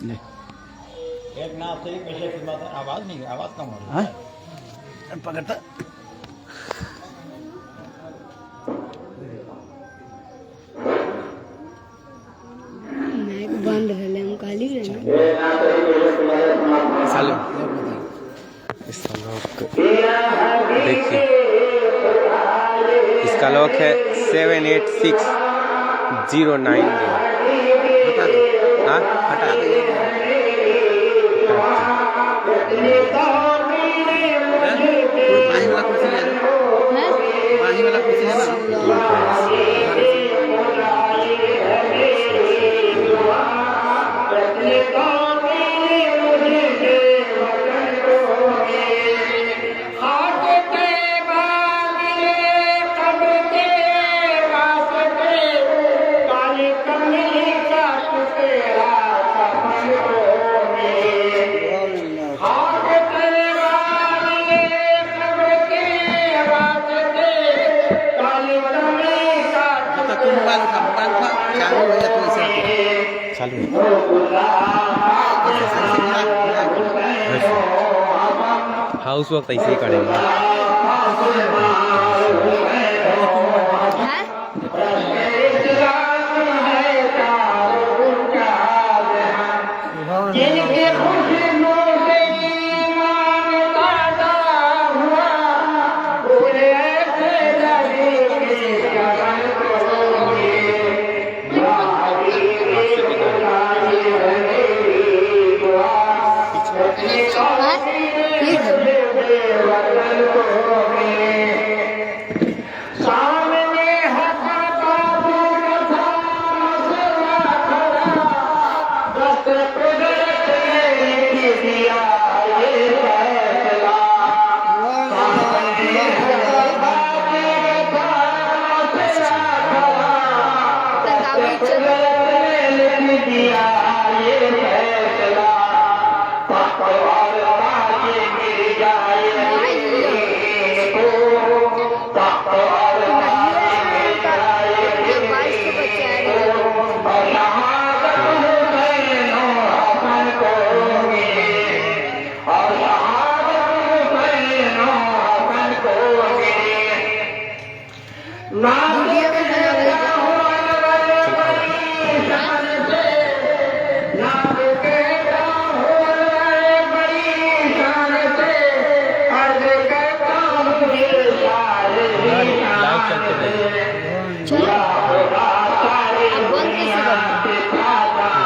ले एक नाव से कैसे फिल्माता आवाज नहीं आवाज कम हो रही हाँ है पकड़ता बंद रहले हम खाली रहने सालो इसका लॉक देखिए इसका लॉक है 786090 हाँ हटा दो पानी वाला कुर्सी है ना चालू हाउस वक्त ऐसे ही करेंगे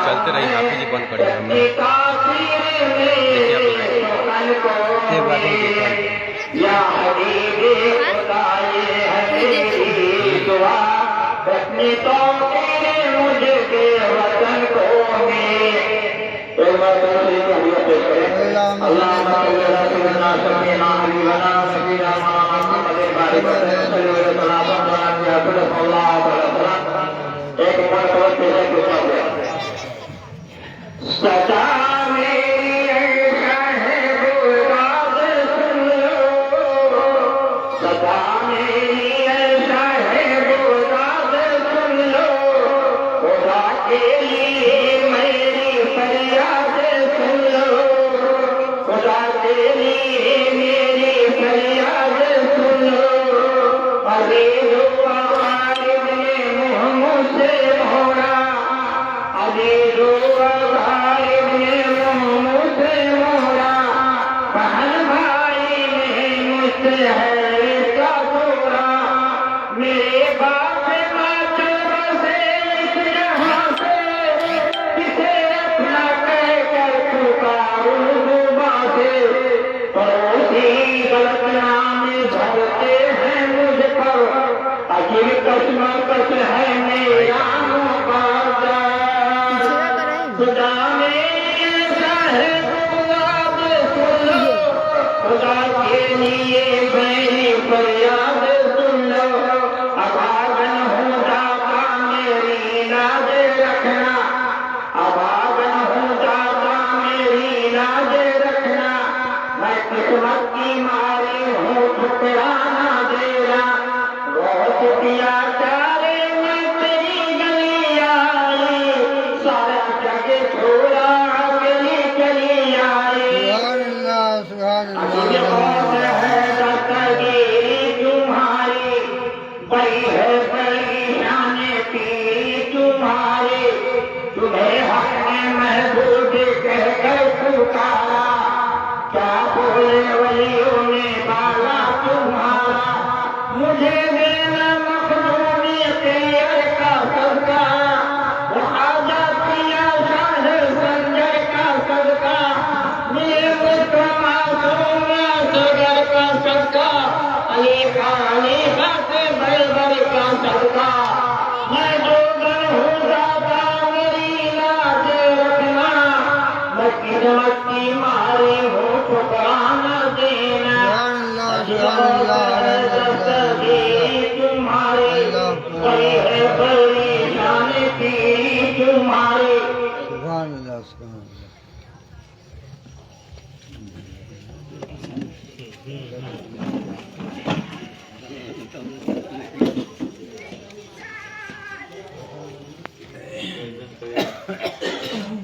चलते रही आप ही बंद करिए छोड़ा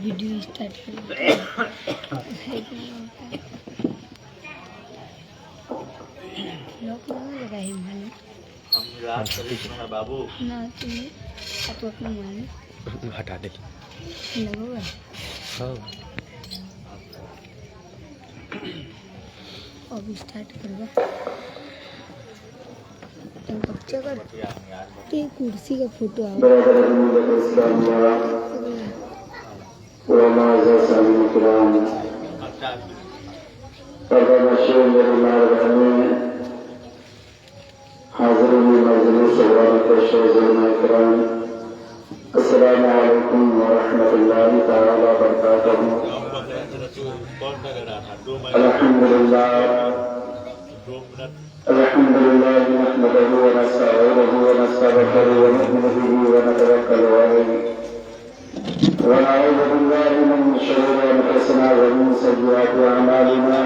वीडियो स्टार्ट कर लोग लगा ही मन हम रात कभी सुना बाबू ना तुम्हें तो अपना मन हटा दे लगोगा हाँ अब स्टार्ट करूँगा तुम बच्चा कर ते कुर्सी का फोटो आओ अस्सलामु अलैकुम व रहमतुल्लाहि तआला व बरकातहू। अल्हम्दुलिल्लाह नहमदुहु व नस्तईनुहु व नस्तगफिरुहु व नु'मिनु बिही व नतवक्कलु अलैहि व नऊज़ु बिल्लाहि मिन शुरूरि अंफुसिना व मिन सय्यिआति अअमालिना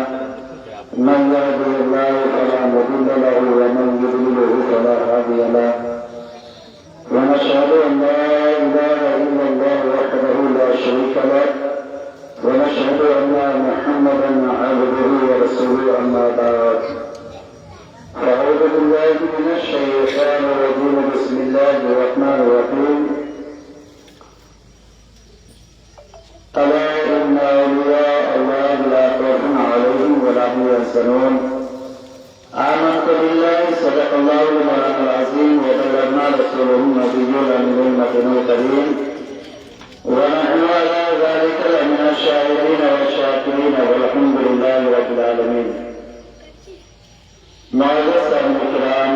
मन यहदिहिल्लाहु फला मुदिल्ल लहु व मन युद्लिलहु फला हादिय लहु ونشهد أن لا إله إلا الله وحده لا شريك له ونشهد أن محمدا عبده ورسوله أما بعد أعوذ بالله من الشيطان الرجيم بسم الله الرحمن الرحيم ألا إن أولياء الله لا خوف عليهم ولا هم يحزنون آمنت بالله صدق الله المولانا العظيم وبلغنا رسوله النبي الأمين الكريم ونحن على ذلك لمن الشاهدين والشاكرين والحمد لله رب العالمين. معزز साहिब-ए-किराम,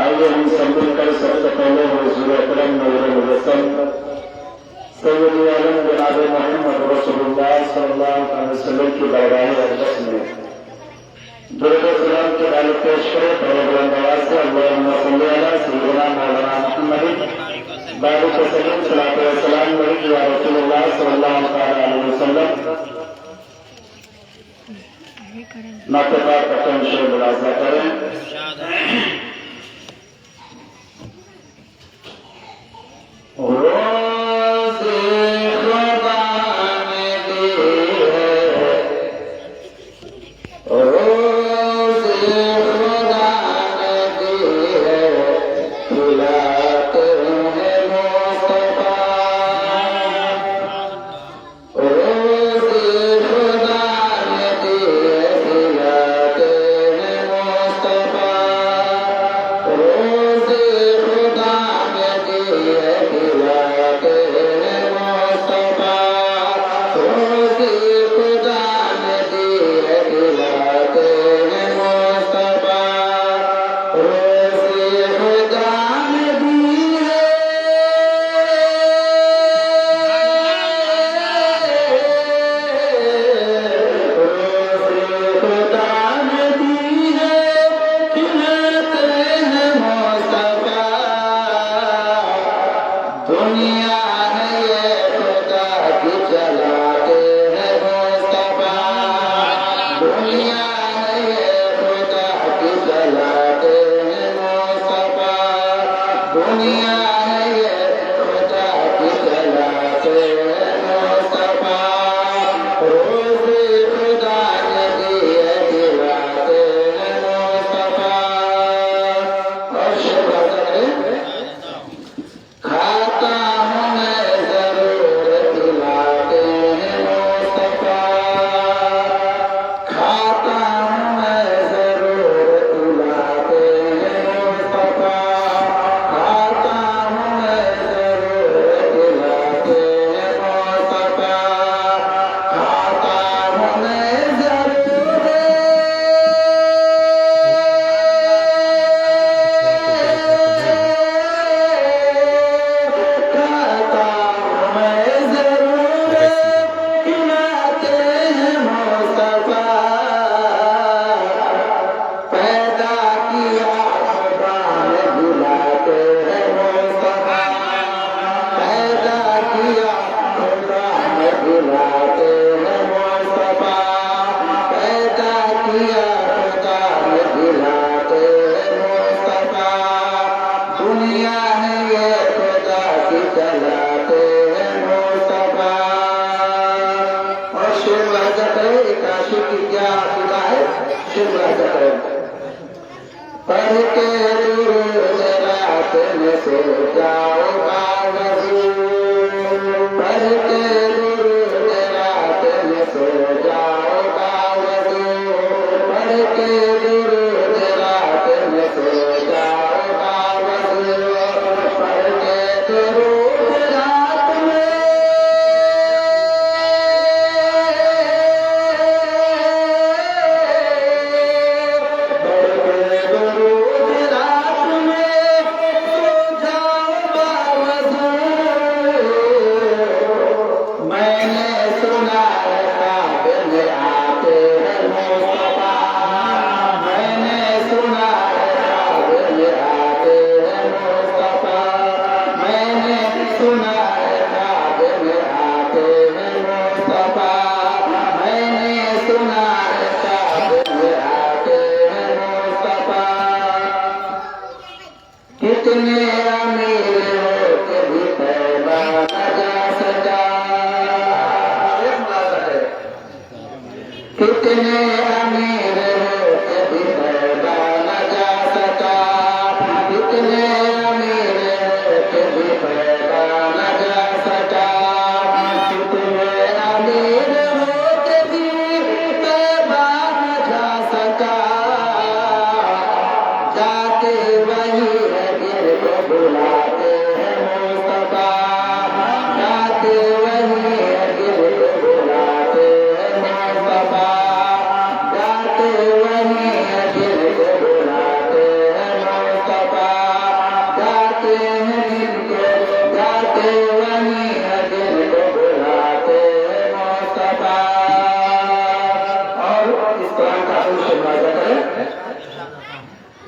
आइए हम सब मिलकर सबसे पहले हुजूर अकरम नूर मुजस्सम सय्यद आलम जनाब मोहम्मद रसूलुल्लाह सल्लल्लाहु अलैहि वसल्लम की बारगाह अक़दस में दुरूद सलाम के डाल पेश करें। पहले बुलंद आवाज से अल्लाहुम्मा सल्ली अला सय्यिदिना मौलाना मुहम्मद बारिक वसल्लम सलातो व सलाम अलैहि या रसूलुल्लाह सल्लल्लाहु अलैहि वसल्लम। नातेदार पतन शेर मुलाजा करें।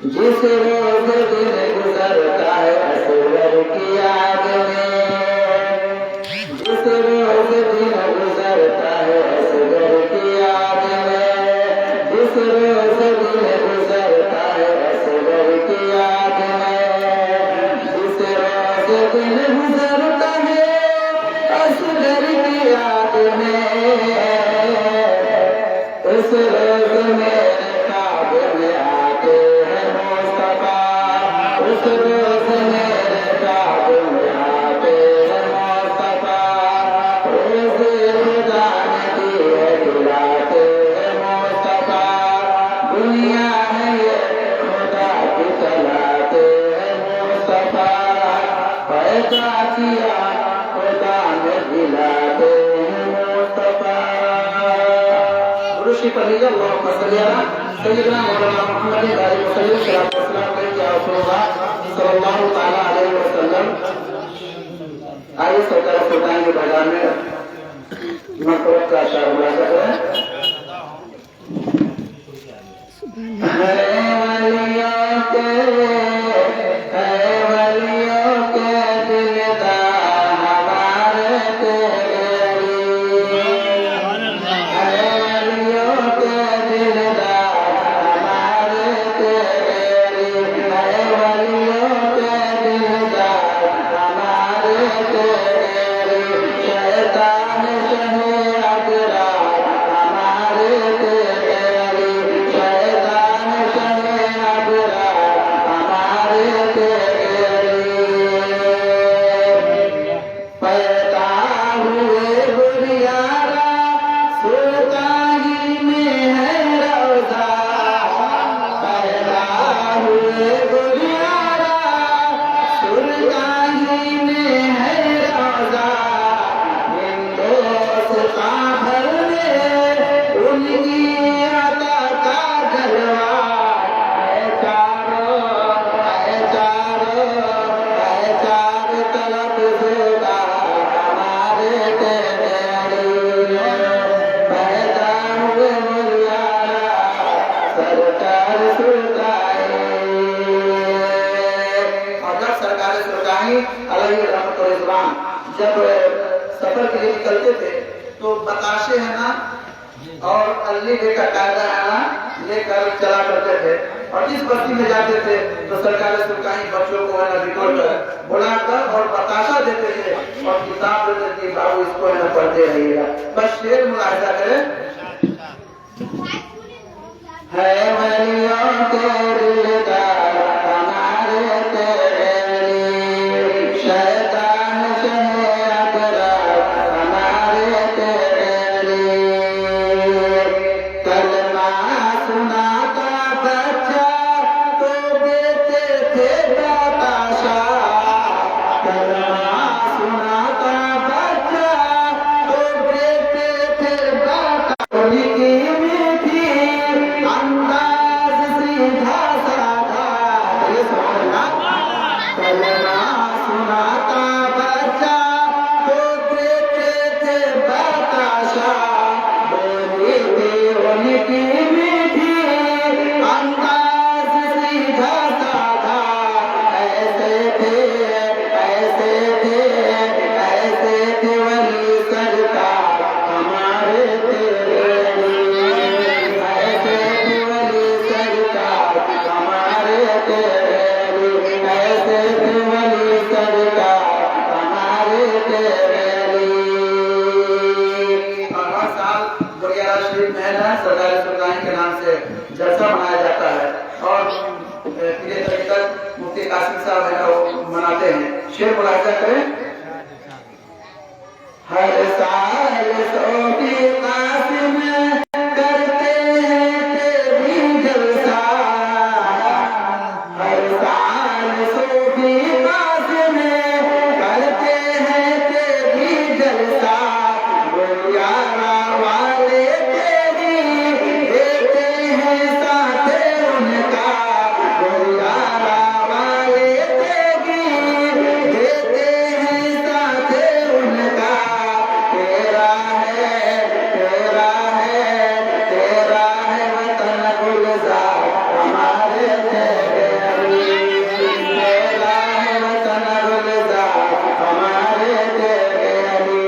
जिस रोज दिन गुजरता है असगर की याद में, जिस रोज दिन गुजरता है असगर की याद में, जिस रोज दिन गुजरता है असगर की याद में, जिस रोज दिन गुजरता है असगर की याद में, उस रोज में सैयदना मौलाना मोहम्मद सल्लल्लाहु ताला अलैहि वसल्लम। आइए सरकार सुल्तान के बाजार में मकबूत का शाह मुलाकात है। जब सफर के लिए निकलते थे तो बताशे है ना और अल्ली लेकर कायदा है ना लेकर चला करते थे, और जिस बस्ती में जाते थे तो सरकार सुल्तानी बच्चों को है ना रिकॉर्ड बुलाकर और बताशा देते थे और किताब देते थे, बाबू इसको है ना पढ़ते रहिएगा। बस शेर मुलाहिजा करें, है वलियों के दिलदार हमारे तेरे शैतान शहे अकरार सरकारी सुल्तानी के नाम से जलसा मनाया जाता है और पीले तरीक़त मुफ्ती कासिम साहब है ना वो मनाते हैं। शेर मुलाहिजा करें। हर साल सोफी कासिम करते हैं तेरी जलसा, हर साल सोफी कासिम करते हैं तेरी जलसा, गुलियारा वाले तेरी देते हैं साथ उनका, गुलियारा वाले तेरी देते हैं साथ उनका, तेरा है वतन गुलजार हमारे तेरे अली, तेरा है वतन गुलजार हमारे तेरे अली।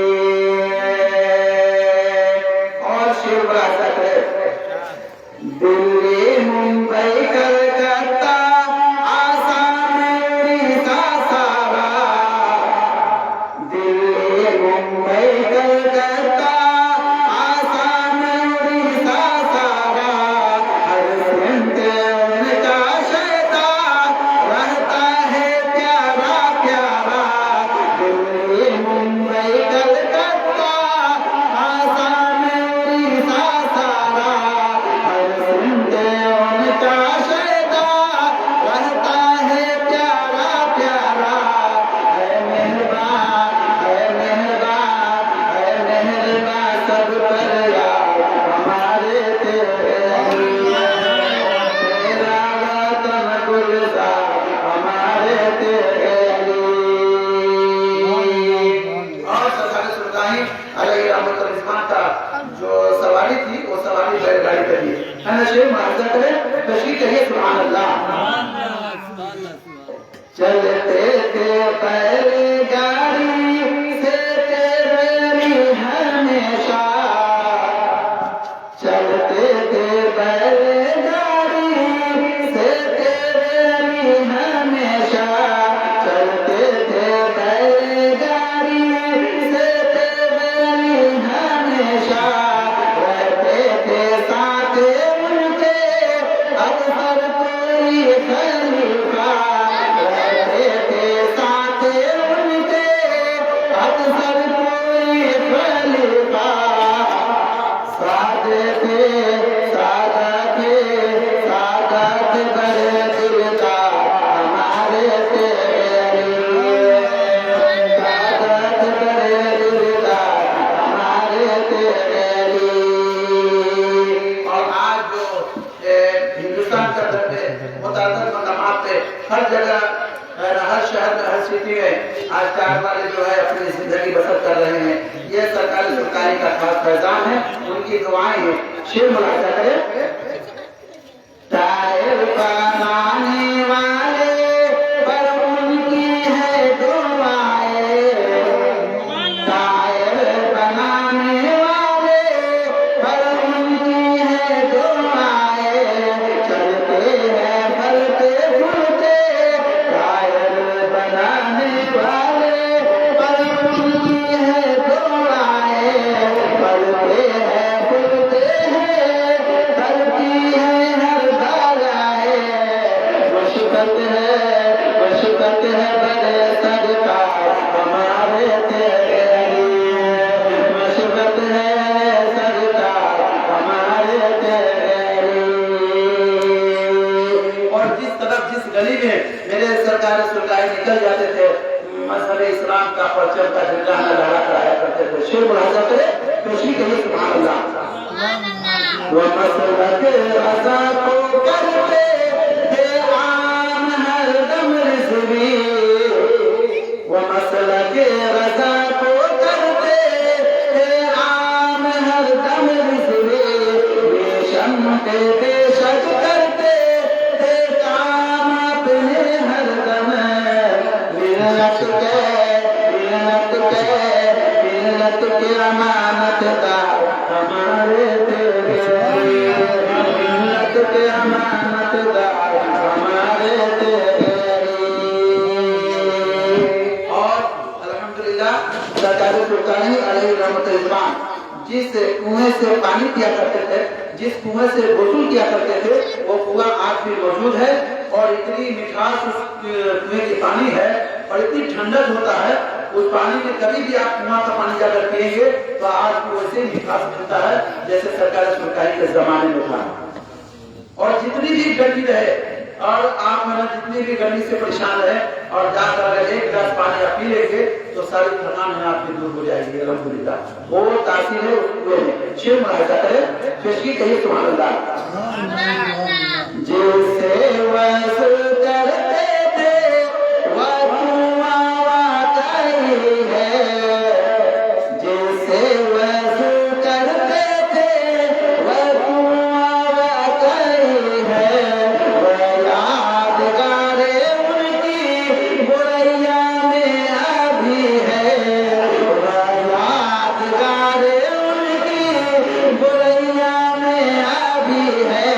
और शेर बड़ा सकते दिल्ली मुंबई कलकत्ता आसाम उड़ीसा सारा, दिल्ली मुंबई कलकत्ता आसाम उड़ीसा सारा, हर सिमत उनका शहदा रहता है प्यारा प्यारा, दिल्ली मुंबई कलकत्ता आसाम उड़ीसा सारा, हर सिमत उनका शहदा रहता है प्यारा प्यारा, है मेहरबान सब पर यार हमारे तेरे अली, तेरा वतन गुलजार हमारे तेरे अली। और सरकारी सुल्तानी अलैहि रहमत रिजवान का जो सवारी थी वो सवारी बैलगाड़ी पर थी, है ना। शेर मुलाहिजा करें, तशरीह करिए सुभान अल्लाह। चलते थे बैलगाड़ी से तेरी हमेशा, चलते थे बैलगाड़ी से तेरी हमेशा, चलते थे बैलगाड़ी से तेरी हमेशा, रहते थे साथ उनके अक्सर कोई खलीफा, रहते थे साथ उनके अक्सर कोई खलीफा, सादे थे बड़े दिलदार हमारे तेरे अली, सादत बड़े दिलदार हमारे तेरे अली। और आज जो हिंदुस्तान का मुताबिक मकामात पे हर जगह हर शहर में हर सिटी में आज कार वाले जो है अपनी जिंदगी बसर कर रहे हैं, ये सरकारी सुल्तानी का खास फैजान है, उनकी दुआएं हैं। शेर मुलाहिजा करें। टायर बनाने वाले पर उनकी है दुआएं, टायर बनाने वाले पर उनकी है दुआएं, चलते हैं फलते फूलते टायर बनाने वाले पर उनकी है दुआएं, फलते हैं फूलते हैं करती है हर दाराए, मुश्किल है बड़े सरकार हमारे तेरे अली, मुश्किल है सरकार हमारे तेरे अली। और जिस तरफ जिस गली में मेरे सरकारी सुल्तानी निकल जाते थे, मजहब इस्लाम का परचम का झंडा लहरा कराया करते थे। शेर मुलाहिजा करें, तशरीह करिए सुभान अल्लाह। वो मसलक रज़ा को करते थे आम हरदम रिज़वी, वो मसलक रज़ा को करते थे आम हरदम रिज़वी, रेशम के बेशक करते थे काम अपने हरदम, मिन्नत के अमानतदार हमारे तेरे अली, मिन्नत के अमानतदार हमारे तेरे अली। और अल्हम्दुलिल्लाह सरकारी सुल्तानी अलैहि रहमत रिजवान जिस कुएं से पानी पिया करते थे, जिस कुएं से वसूल किया करते थे, वो कुआं आज भी मौजूद है और इतनी मिठास उस कुएं की पानी है और इतनी ठंडक होता है उस पानी में। कभी भी आप कुआं का पानी जाकर पिएंगे तो आज भी वैसे मिठास मिलता है जैसे सरकारी के जमाने में था। और जितनी भी गर्मी रहे और आप जितनी भी गर्मी से परेशान रहे और जाकर अगर एक गिलास पानी आप पी लेंगे तो सारी थकान है आपकी दूर हो जाएगी। अल्हम्दुलिल्लाह वो तासीर है उस कुएं में। शेर मुलाहिजा करें, पेशगी कहिए सुभान अल्लाह। जैसे वसूल करते थे वह कुआं वाकई है, जैसे वसूल करते थे वह कुआं वाकई है, वह यादगारे उनकी बुरैया में अभी है, वह यादगारे उनकी बुरैया में अभी है।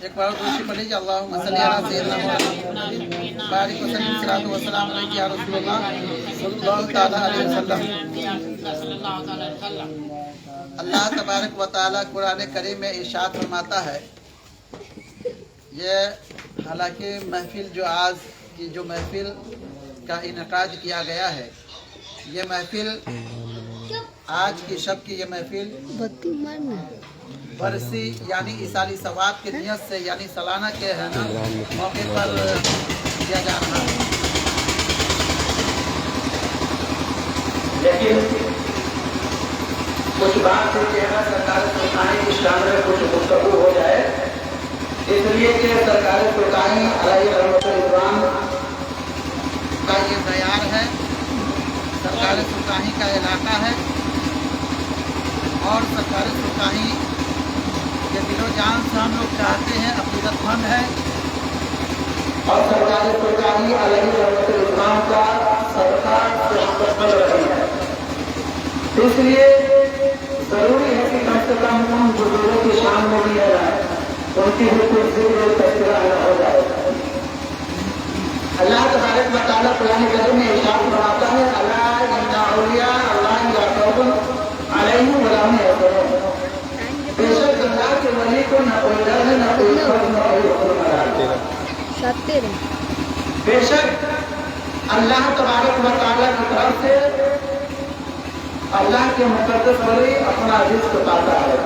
एक बार दूसरी पढ़ लीजिए। अल्लाहुम्मा सल्ली अला सय्यिदिना मुहम्मद बारिक वसल्लिम सल्लल्लाहु वसल्लम अलैहि या रसूलल्लाह सल्लल्लाहु तआला अलैहि वसल्लम। अल्लाह तबारक व तआला कुरान करीम में इरशाद फरमाता है, ये हालांकि महफिल जो आज की जो महफिल का इनकाद किया गया है, ये महफिल आज की शब की ये महफिल बरसी यानी इसाली सवाब की नियत से यानी सालाना के है ना मौके पर किया जा रहा है। लेकिन कुछ बात से कहना सरकारी सुल्तानी की शान में कुछ गुफ्तगू हो जाए, इसलिए कि सरकारी सुल्तानी अलैहि रहमतुल्लाह का ये तैयार है, सरकारी सुल्तानी का इलाका है और सरकारी सुल्तानी के दिलो जान से हम लोग चाहते हैं, अकीदतमंद है और सरकारी सुल्तानी अलैहि रहमतुल्लाह का सरकार से मुकम्मल रही है। इसलिए जरूरी है कि कम से कम उन बुजुर्गों की शान में भी है उनकी भी कुछ तस्वीर हो जाए। अल्लाह तबारक व तआला कुरान करीम में इरशाद फरमाता है, अल्लाह इन्ना औलिया अल्लाह ला खौफुन अलैहिम व ला हुम यहज़नून। बेशक अल्लाह के वली को न कोई डर है, न कोई खौफ, न कोई दे रहे। बेशक अल्लाह तबारक व तआला की तरफ से अल्लाह के मुकद्दस वली अपना रिज़्क़ पाता है।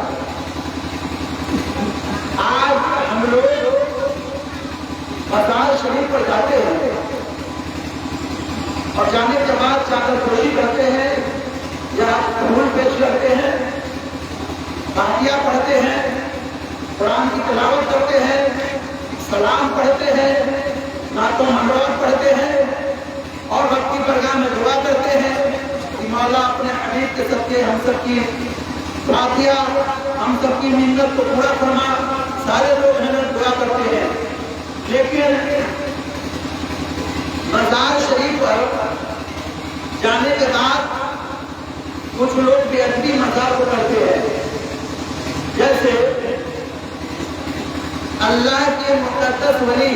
आज हम लोग मज़ार शरीफ पर जाते हैं और जाने के बाद चादरपोशी करते हैं या फूल पेश करते हैं, फातिहा पढ़ते हैं, कुरान की तिलावत करते हैं, सलाम पढ़ते हैं, नातो मनोरथ पढ़ते हैं और वक्त की बरगाह में दुआ करते हैं कि मौला अपने हबीब के सदके हम सब की फातिहा, हम सब की मिन्नत को पूरा फरमा। सारे लोग हमें दुआ करते हैं, लेकिन मज़ार शरीफ पर जाने के बाद कुछ लोग बेअदबी मज़ार को करते हैं। जैसे अल्लाह के मुक़द्दस वली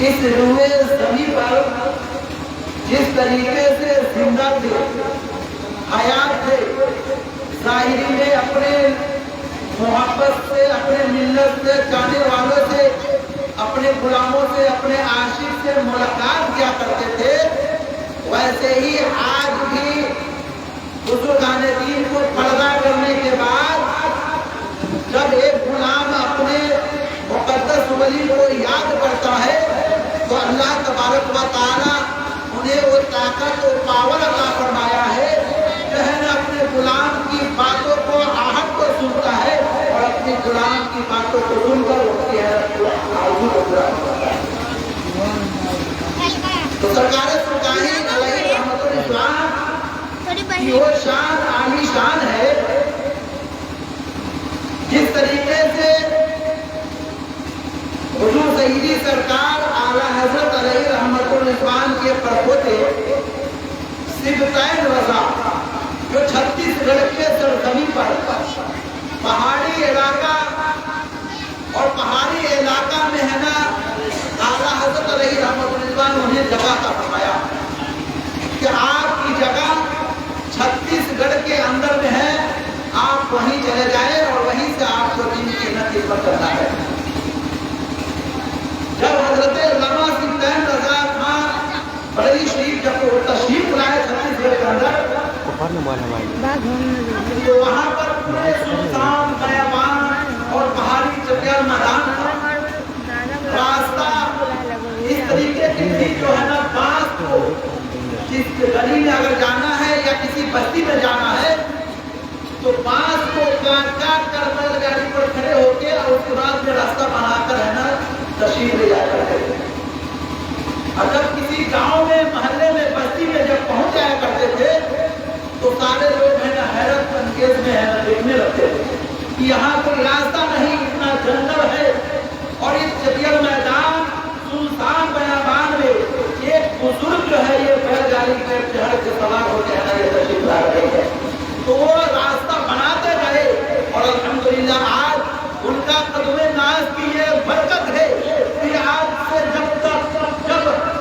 इस रूए ज़मीन पर जिस तरीके से जिंदा थे, हयात थे, ज़ाहिरी में अपने मोहब्बत से, अपने मिल्लत से, चाहने वालों से, अपने गुलामों से, अपने आशिक से मुलाकात किया करते थे, वैसे ही आज भी बुजुर्गाने दीन को पर्दा करने के बाद जब एक गुलाम अपने मुक़द्दस वली को याद करता है तो अल्लाह तबारक व तआला उन्हें वो ताकत और पावर अता फरमाया है जो है ना अपने गुलाम की बातों को, आहट को सुनता है और अपने गुलाम की बातों को सुनकर उसकी आरज़ू को पूरा करता है। तो सरकार सुल्तानी अलैहि रहमतुल इस्लाम की वो शान आली शान है। जिस तरीके से हुजूर सईदी सरकार आला हज़रत अलैहि रहमतुल इस्लाम के परपोते सिबतैन रज़ा जो छत्तीसगढ़ के सरजमीन पर पहाड़ी इलाका और पहाड़ी इलाका में है ना, आला हज़रत अलैहि रहमतुल इस्लाम उन्हें जगह का फरमाया कि आपकी जगह छत्तीसगढ़ के अंदर में है, आप वहीं चले जाएं और वहीं से आपको दीन की खिदमत करना है। जब हजरत अल्लामा सिबतैन रज़ा खान बरेली शरीफ जब वो तशरीफ लाए छत्तीसगढ़ के अंदर, तो वहाँ पर पूरे सुनसान बयाबान और पहाड़ी चटियाल मैदान रास्ता इस तरीके की थी जो है ना, बांस को जिस गली में अगर जाना है या किसी बस्ती में जाना है तो बांस को काट कर बैलगाड़ी पर खड़े होके और उसके बाद में रास्ता बनाकर है ना तशरीफ ले जा करते थे। अगर किसी गांव में, मोहल्ले में, बस्ती में जब पहुंच जाया करते थे तो सारे लोग है ना हैरत अंगेज में है ना देखने लगते थे कि यहाँ कोई रास्ता नहीं, इतना जंगल है और इस चटियल मैदान सुनसान बयाबान में एक बुजुर्ग जो है ये बैलगाड़ी पे चढ़ के सवार होकर है ना ये तशरीफ ला रहे हैं। तो वो रास्ता बनाते गए और अल्हम्दुलिल्लाह आज उनका कदमे नाज की ये बरकत है कि आज से जब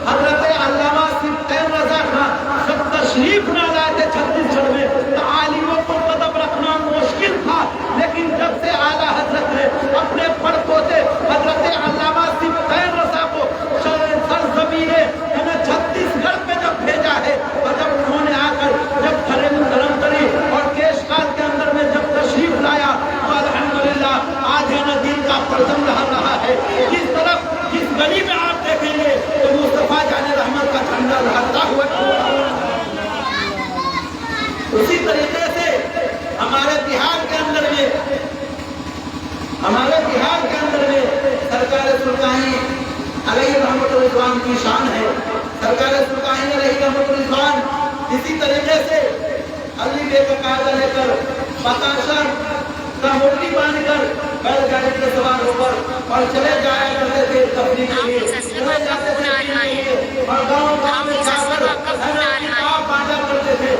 हजरत अल्लामा सिबतैन रज़ा खान जब तशरीफ न लाए थे छत्तीसगढ़ में तो आलिमों को कदम रखना मुश्किल था, लेकिन जब से आला हजरत ने अपने पड़पोते हजरत अल्लामा सिबतैन रज़ा को सरज़मीने छत्तीसगढ़ पे जब भेजा है और जब उन्होंने आकर जब धर्म करी और केशकाल के अंदर में जब तशरीफ लाया तो अल्हम्दुलिल्लाह आज है ना दीन का परचम लहरा रहा है। जिस तरफ जिस गली में आप देखेंगे तो मुस्तफा जाने रहमत का झंडा लहरता हुआ। उसी तरीके से हमारे बिहार के अंदर में सरकार सुल्तानी अलैहि रहमतुल इस्लाम की शान है। सरकार सुल्तानी अलैहि रहमतुल इस्लाम इसी तरीके से अली बेग कायदा लेकर बताशा का मुट्ठी बांधकर बैलगाड़ी पर सवार होकर और चले जाया करते थे तबलीग के लिए और गाँव में जाकर बांटा करते थे।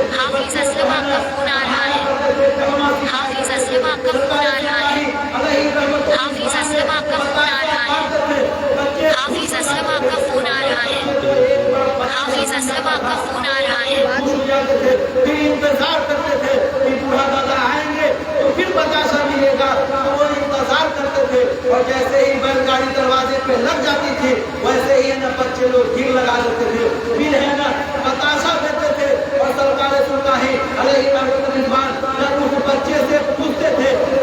इंतजार करते थे कि बूढ़ा दादा आएंगे तो फिर बताशा मिलेगा, तो वो इंतजार करते थे और जैसे ही बैलगाड़ी दरवाजे पे लग जाती थी, वैसे ही न बच्चे लोग ढील लगा देते थे, फिर है न बताशा देते थे। और सरकार सुल्तानी अलैहिर्रहमान जब उस बच्चे से पूछते थे कि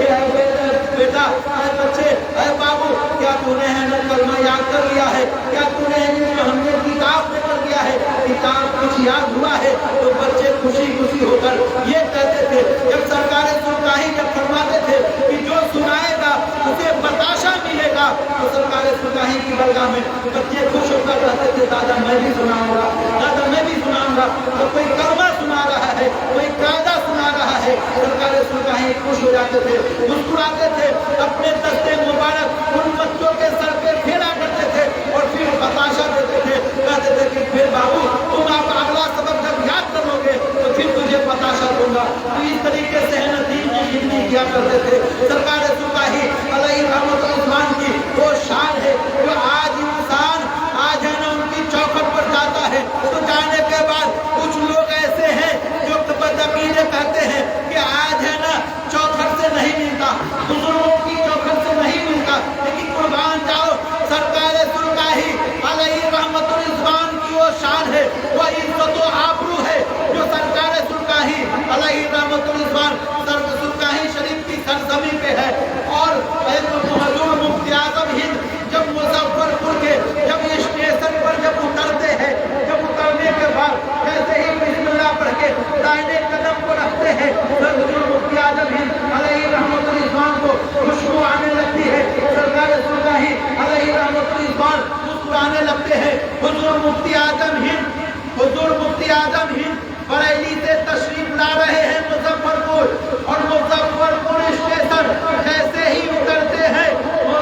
बेटा, अरे बच्चे, अरे बाबू, क्या तूने है न कलमा याद कर लिया है? क्या तूने जो हमने किताब में कर लिया है, किताब कुछ याद हुआ है? तो बच्चे खुशी खुशी होकर ये कहते थे। जब सरकार सुल्तानी जब फरमाते थे कि जो सुनाएगा उसे बताशा मिलेगा, तो सरकार सुल्तानी की बरगाह में बच्चे खुश होकर कहते थे, दादा मैं भी सुनाऊंगा, दादा मैं भी सुनाऊंगा। तो कोई कलमा सुना रहा है, कोई कायदा सुना रहा है, सरकार सुल्तानी खुश हो जाते थे, मुस्कुराते थे, अपने दस्ते मुबारक उन बच्चों के सर पे फेरा करते थे और फिर बताशा देते थे, कहते थे कि फिर बाबू तुम आप अगला सबक जब याद करोगे तो फिर तुझे बताशा दूंगा। तो इस तरीके से है न दीन की जिंदगी किया करते थे। सरकार सुल्तानी अलैहिर्रहमान की वो शान है जो आज इंसान आज है न उनकी चौखट पर जाता है, तो जाने के बाद कुछ लोग ऐसे हैं जो बदअकीदे कहते हैं कि आज है न चौखट से नहीं मिलता, बुजुर्गों की चौखट से नहीं मिलता, लेकिन कुर्बान जाओ सरकार सुल्तानी अलैहिर्रहमान की वो शान है, वो इज्जत व आबरू है जो सरकार सुल्तानी अलैहिर्रहमान सुल्तानी शरीफ की सरजमी पे है। और हजूर मुफ्ती आज़म हिंद जब मुजफ्फरपुर के जब स्टेशन पर जब उतरते हैं, जब उतरने के बाद जैसे ही बिस्मिल्लाह पढ़ के दाहिने कदम को रखते हैं, हजूर मुफ्ती आज़म हिंद अलैहिर्रहमान को खुशबू आने लगती है, सरकार सुल्तानी अलैहिर्रहमान मुस्कुराने लगते हैं। हुजूर मुफ्ती आज़म हिंद बरेली से तशरीफ ला रहे हैं मुजफ्फरपुर, और मुजफ्फरपुर स्टेशन जैसे ही उतरते हैं और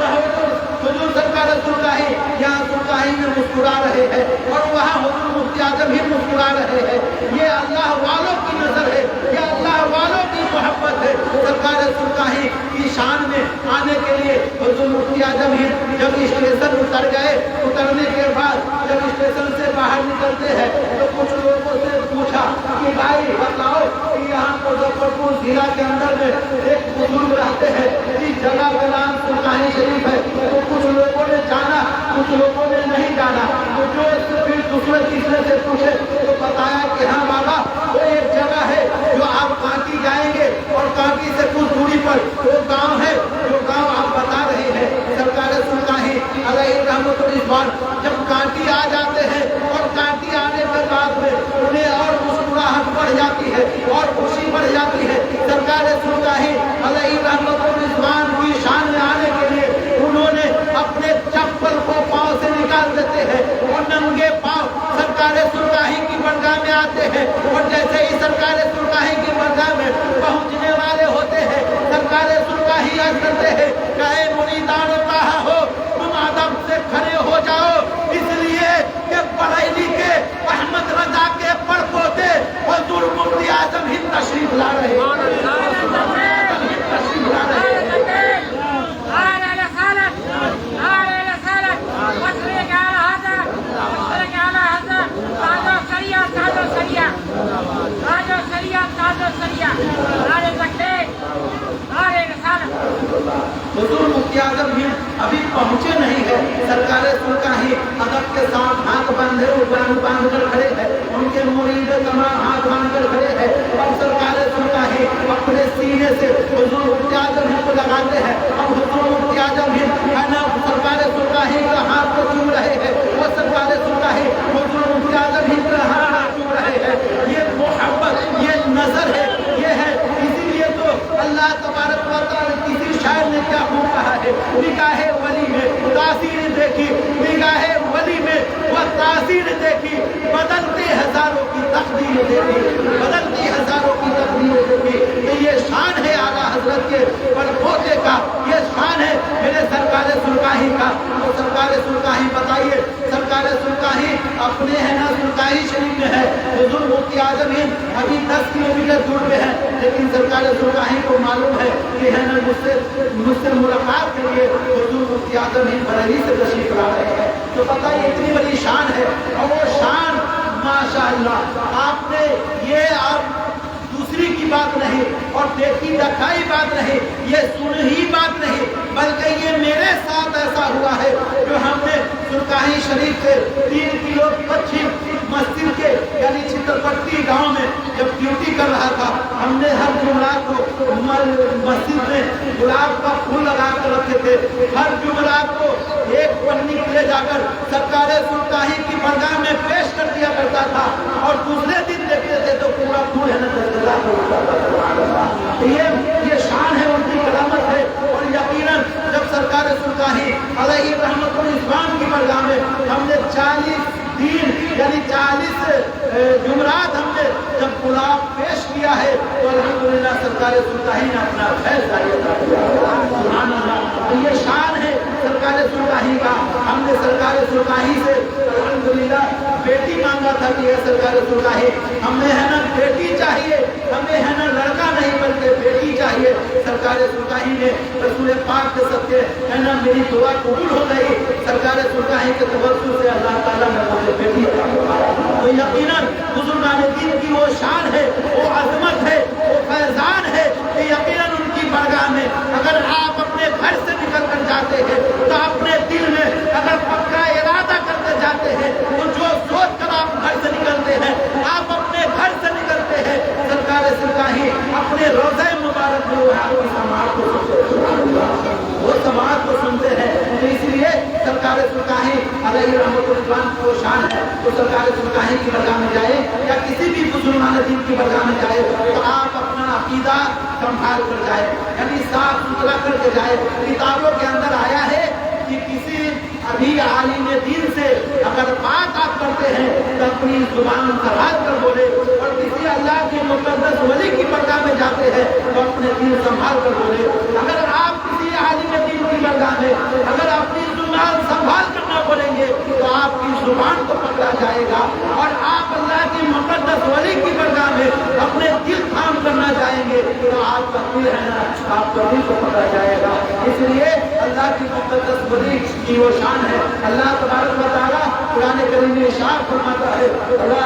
हुजूर सरकार सुल्तानी यहाँ सुल्तानी में मुस्कुरा रहे हैं और वहाँ हुजूर मुफ्ती आज़म हिंद मुस्कुरा रहे हैं। ये अल्लाह वालों की नजर है, ये अल्लाह वालों की मोहब्बत है। सरकार सुल्तानी की शान में आने के लिए हुजूर मुफ्ती आज़म हिंद जब स्टेशन उतर गए, उतरने के बाद जब स्टेशन से बाहर निकलते हैं तो कुछ लोगों से पूछा कि भाई बताओ कि यहाँ मुजफ्फरपुर जिला के अंदर में एक बुजुर्ग रहते हैं, इस जगह का नाम सुल्तानी शरीफ है। तो कुछ लोगों ने जाना, कुछ लोगों ने नहीं जाना, तो जो फिर दूसरे तीसरे से पूछे तो बताया कि हाँ बाबा, वो एक जगह है जो आप कांटी जाएंगे और कांटी से कुछ दूरी पर वो गांव है जो गांव आप बता रहे हैं। सरकार सुल्तानी अलैहिर्रहमान जब कांटी आ जाते हैं और कांटी आने के बाद में उन्हें और मुस्कुराहट बढ़ जाती है और खुशी बढ़ जाती है। सरकार सुल्तानी अलैहिर्रहमान की शान में आने के लिए उन्होंने अपने चप्पल को पांव से निकाल देते हैं और नंगे पांव सरकार सुल्तानी की बरगाह में आते हैं। और जैसे ही सरकार सुल्तानी की बरगाह में पहुंचने वाले होते हैं, सरकार सुल्तानी अर्ज करते हैं, कहे मुरीदान कहा हो तुम अदब से खड़े हो जाओ, इसलिए कि बरेली के अहमद रजा के पड़पोते हुजूर मुफ्ती आज़म हिंद तशरीफ ला रहे हैं। हुजूर मुफ्ती आज़म हिंद अभी पहुंचे नहीं है। सरकार सुल्तानी अदब के साथ हाथ बांधे बांध कर खड़े हैं, उनके मुरीद तमाम हाथ बांध कर खड़े हैं और सरकार सुल्तानी अपने सीने से हुजूर मुफ्ती आज़म हिंद को लगाते हैं। अब हुजूर मुफ्ती आज़म हिंद है ना सरकार सुल्तानी का हाथ को चूम रहे हैं और सरकार सुल्तानी हुजूर मुफ्ती आज़म हिंद का हाथ चूम रहे हैं। ये मोहब्बत, ये नजर है, ये है। इसीलिए तो अल्लाह तबारक व तआला किसी शायर ने क्या खूब कहा है, निगाहे वली में तासीर देखी, निगाहे वली में वह तासीर देखी, बदलते हजारों की तकदीर देखी, बदलती हजारों की तकदीर देखी। तो ये शान है आला हजरत के परपोते का, ये शान है मेरे सरकार सुल्तानी का। तो सरकार सुल्तानी बताइए, सरकार सुल्तानी अपने है ना सुल्तानी शरीफ में है, हुजूर मुफ्ती आज़म हिंद अभी 10 किलोमीटर दूर में है, लेकिन सरकार सुल्तानी को मालूम है कि है ना मुझसे मुलाकात के लिए हुजूर मुफ्ती आज़म हिंद बरेली से तशरीफ ला रहे हैं। तो बताइए इतनी बड़ी शान है, और वो शान माशाअल्लाह आपने ये आप दूसरी की बात नहीं और देखी दिखाई बात नहीं, ये सुनी बात नहीं, बल्कि ये मेरे साथ ऐसा हुआ है जो हम हमने हर जुमरात को मस्जिद में गुलाब का फूल लगा कर रखे थे। हर जुमरात को एक पन्नी ले जाकर सरकार सुल्तानी की बारगाह में पेश कर दिया करता था और दूसरे दिन देखते थे तो पूरा फूल है ना। ये शान है, उनकी करामत है। और यकीनन जब सरकार सुल्तानी अलैहि रहमतुल इस्लाम की बारगाह में हमने 40 दिन यानी 40 जुमरात हमने जब गुलाब पेश किया है तो अल्हम्दुलिल्लाह सरकार सुल्तानी ने अपना फैज जारी कर दिया। सुभान अल्लाह, ये शान है सरकार सुल्तानी का। हमने सरकार सुल्तानी से अल्हम्दुलिल्लाह बेटी मांगा था कि यह सरकार सुल्तानी हमें है ना बेटी चाहिए, हमें है ना लड़का नहीं बल्कि बेटी चाहिए। सरकार सुल्तानी ने रसूल पाक के सत्य है ना मेरी दुआ कबूल हो गई। सरकार सुल्तानी के तवज्जुह से अल्लाह ताला ने मुझे बेटी अता फरमाया। तो यकीनन बुजुर्गाने दीन की वो शान है, वो अजमत है, वो फैजान है कि यकीनन उनकी बारगाह में अगर आप अपने घर से निकल कर जाते हैं तो अपने दिल में अगर पक्का इरादा करते जाते हैं तो जो सोच कर आप घर से निकलते हैं, आप अपने घर से निकलते हैं सरकार सुल्तानी अपने रोज़े मुबारक में वो समाज को सुनते हैं। तो इसलिए सरकार सुल्तानी अलैहि रहमतुल इस्लाम की वो शान है। तो सरकार सुल्तानी की बारगाह में जाए या किसी भी बुजुर्गान दीन की बारगाह में जाए तो आप अपना अकीदा संभाल कर जाए, यानी साफ सुथरा करके जाए। किताबों के अंदर आया है कि किसी अभी आलिम दीन से अगर बात आप करते हैं तो अपनी जुबान संभाल कर बोले, और किसी अल्लाह के मुक़द्दस वली की बारगाह में जाते हैं तो अपने दिल संभाल कर बोले। अगर आप किसी आलिम दीन की बारगाह में अगर अपनी जुबान संभाल कर न बोलेंगे तो आपकी जुबान को पकड़ा जाएगा, और आप अल्लाह के मुक़द्दस वली की बारगाह में अपने दिल थाम करना जाएंगे तो आपका दिल है ना आपका दिल को पकड़ा जाएगा। इसलिए अल्लाह की मुक़द्दस वली की वो शान है। अल्लाह तबारक व तआला कुरान करीम में इरशाद फरमाता है अल्लाह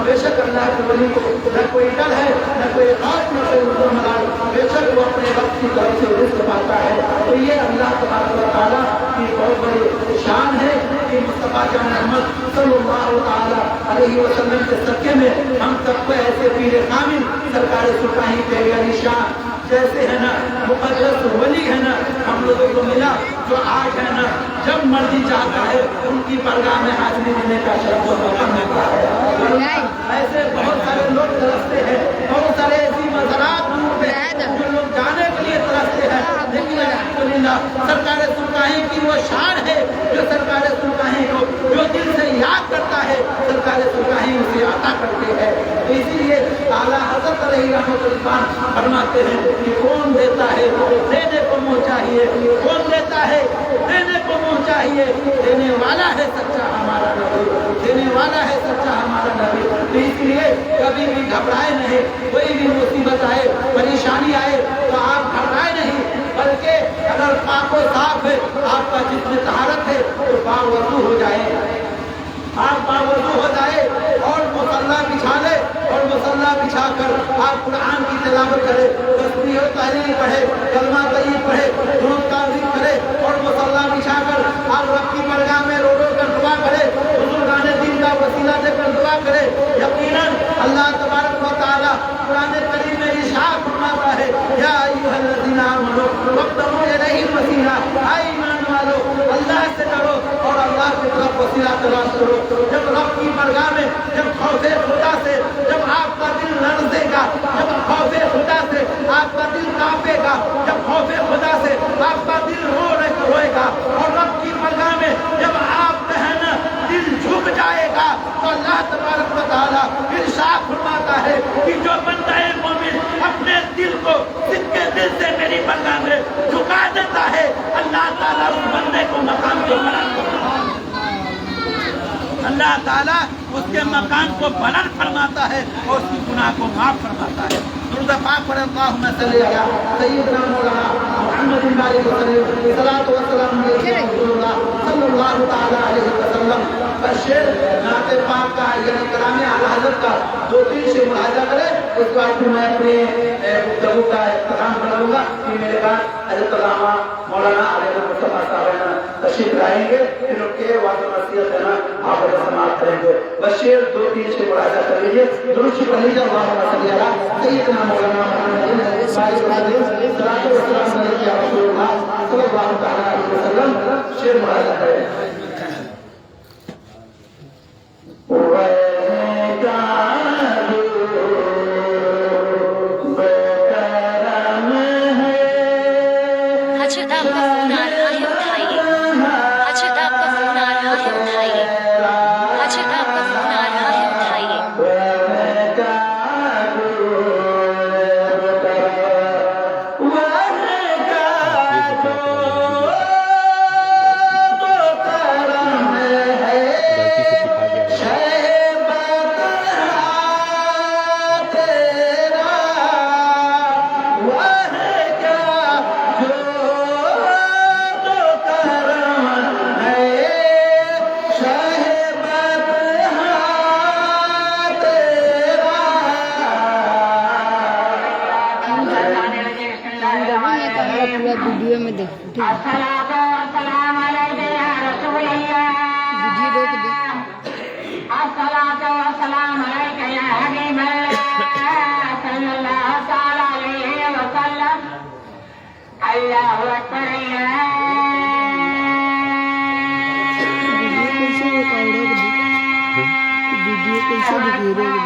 बेशक अल्लाह के वली को न कोई डर है, न कोई खौफ, न कोई मलाल, बेशक वो अपने रब की तरफ से रिज़्क़ पाता है। तो ये अल्लाह तबारक व तआला की बहुत बड़ी शान है कि मुस्तफ़ा जान मोहम्मद सल्लल्लाहु तआला अलैहि वसल्लम के सदक़े में हम सबको ऐसे पीर कामिल सरकार सुल्तानी के यानी शान जैसे है ना मुक़द्दस वली है ना हम लोगों को मिला, जो आज है ना जब मर्जी चाहता है उनकी बारगाह में हाजिरी देने का शरफ़ और मौका मिलता है। ऐसे बहुत सारे लोग तरसते हैं, बहुत सारे ऐसी मज़ारात जो लोग जाने के लिए तरसते हैं, लेकिन अल्हम्दुलिल्लाह सरकार सुल्तानी की वो शान है जो सरकार सुल्तानी को जो दिल से याद करता है सरकार सुल्तानी उसे अता करते हैं। तो इसीलिए आला हज़रत अलैहि रहमतुल इस्लाम फरमाते हैं कि कौन देता है देने को मुँह चाहिए, कौन देता है देने को मुँह चाहिए, देने वाला है सच्चा हमारा नबी, देने वाला है सच्चा हमारा नबी। तो इसलिए कभी भी घबराए नहीं, कोई भी मुसीबत आए परेशानी आए तो आप घबराए नहीं, बल्कि अगर पाको साफ है आपका जिस्म तहारत है तो बावजू हो जाए, आप बावजू हो जाए और मुसल्ला बिछा ले और मुसल्ला बिछा कर आप कुरान की तिलावत करें, तस्बीह और तहलील पढ़े, कलमा तय्यब पढ़े, दुरूद का ज़िक्र करे और मुसल्ला बिछा कर आप रब की बारगाह में रो रो कर दुआ करे, बुजुर्गाने दीन का वसीला देकर दुआ करे। यकीनन अल्लाह तबारक व तआला कुरान करीम में इरशाद फरमाता है या अय्युहल्लज़ीना आमनू वब्तगू इलैहिल वसीला, ऐ ईमान वालो अल्लाह से डरो और अल्लाह की तरफ वसीला तलाश करो। जब रब की बारगाह में जब खौफे खुदा से जब आपका दिल लरज़ेगा, जब खौफे खुदा से आपका दिल कांपेगा, जब खौफे खुदा से आपका दिल रोएगा और रब की बारगाह में जब आप है ना दिल झुक जाएगा तो अल्लाह तबारक व तआला इरशाद फरमाता है कि जो बंदा मोमिन अपने दिल को सिक्के दिल से मेरी बारगाह में झुका देता है अल्लाह ताला उस बंदे को मकाम को बुलंद अल्लाह ताला उसके मकान को बुलंद फरमाता है और उसकी गुनाह को माफ फरमाता है। दुरूद पाक पढ़े अल्लाहुम्मा सल्ली अला सय्यिदना मौलाना मुहम्मदिन वाले सल्लल्लाहु अलैहि वसल्लम सल्लल्लाहु तआला अलैहि वसल्लम। बशेर नाते पाक का यानी कलाम आला हज़रत का 2-3 से मुलाहिजा करें, उसके बाद फिर मैं अपने गुफ्तगू का इख्तिताम करूंगा कि मेरे बाद हज़रत अल्लामा मौलाना आलिम मुस्तफा साहब तशरीफ लाएंगे, फिर उनके वाक़ नसीहत है ना आप समाप्त करेंगे। बशेर 2-3 से मुलाहिजा कर लीजिए, दुरूद शुक्र लीजिए। अल्लाहुम्मा सल्ली अला सय्यिदना मौलाना मुहम्मद सल्लल्लाहु अलैहि वसल्लम शेर मुलाहिजा करें। हजरत आपका फोन आ रहा है, उठाइए। हजरत आपका फोन आ रहा है, उठाइए। हजरत आपका फोन आ रहा है, उठाइए। गलती से सिखा गया है। पूरा वीडियो में देख वीडियो रोक दे। वीडियो कैसे रिकॉर्ड हो गई? वीडियो कैसे रिकॉर्ड हो गई?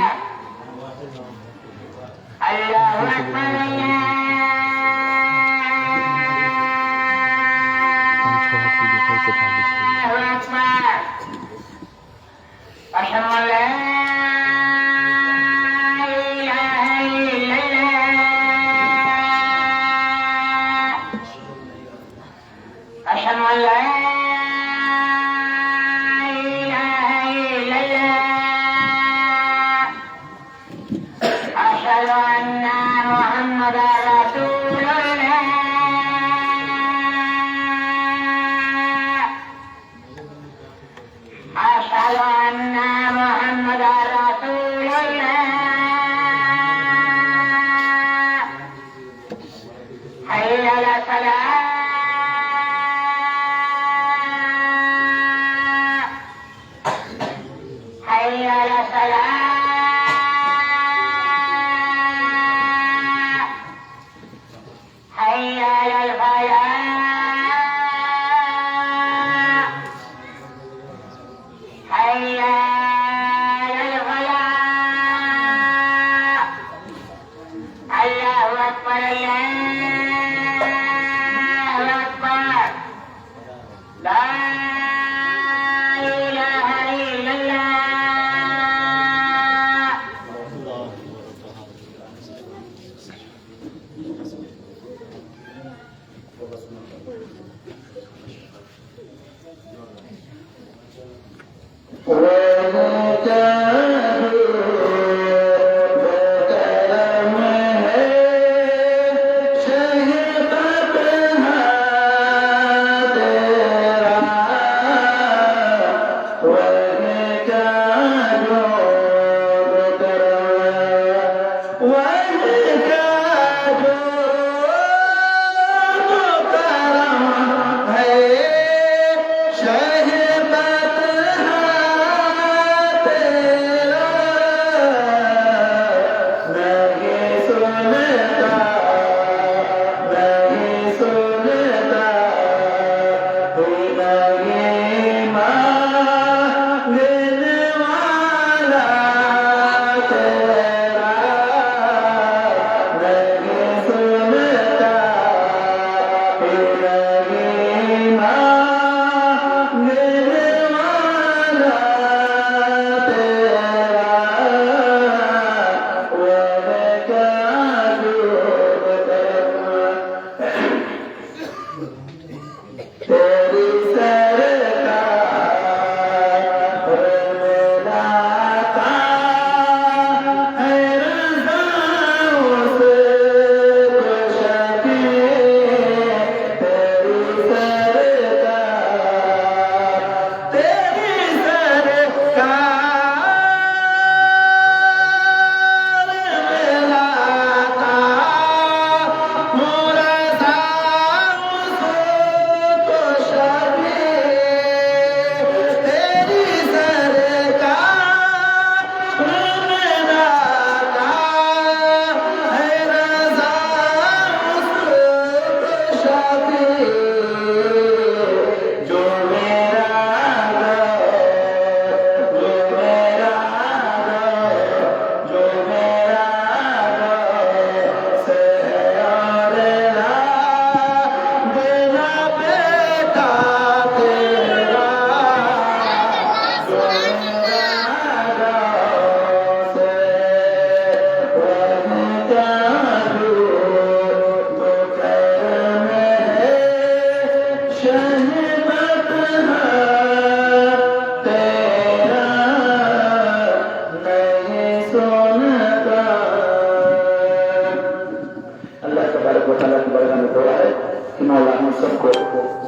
मौला हम सबको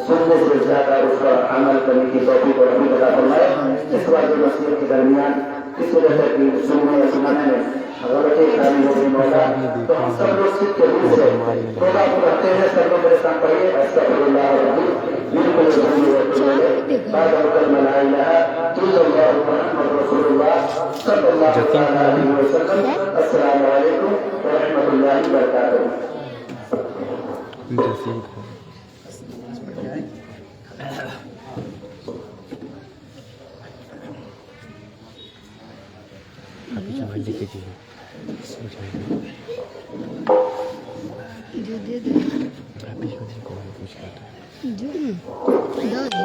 सुनने से ज्यादा उस पर अमल करने की तौफीक और अमीर अता फरमाए। इस बात नसीहत के दरमियान इस वजह से कि सुनने और सुनाने में गलती खाली हो गई मौला, तो हम सब लोग सिद्ध के रूप से तौबा करते हैं। सब लोग मेरे साथ पढ़िए अस्तगफिरुल्लाह रब्बी मिन ज़ुनूबी व ज़ुनूबी बाद कलमा ला इलाहा इल्लल्लाह मुहम्मदुर रसूलुल्लाह सल्लल्लाहु अलैहि वसल्लम। अस्सलामु अलैकुम व रहमतुल्लाहि व बरकातुहू। जो दे दे जो ना दो दे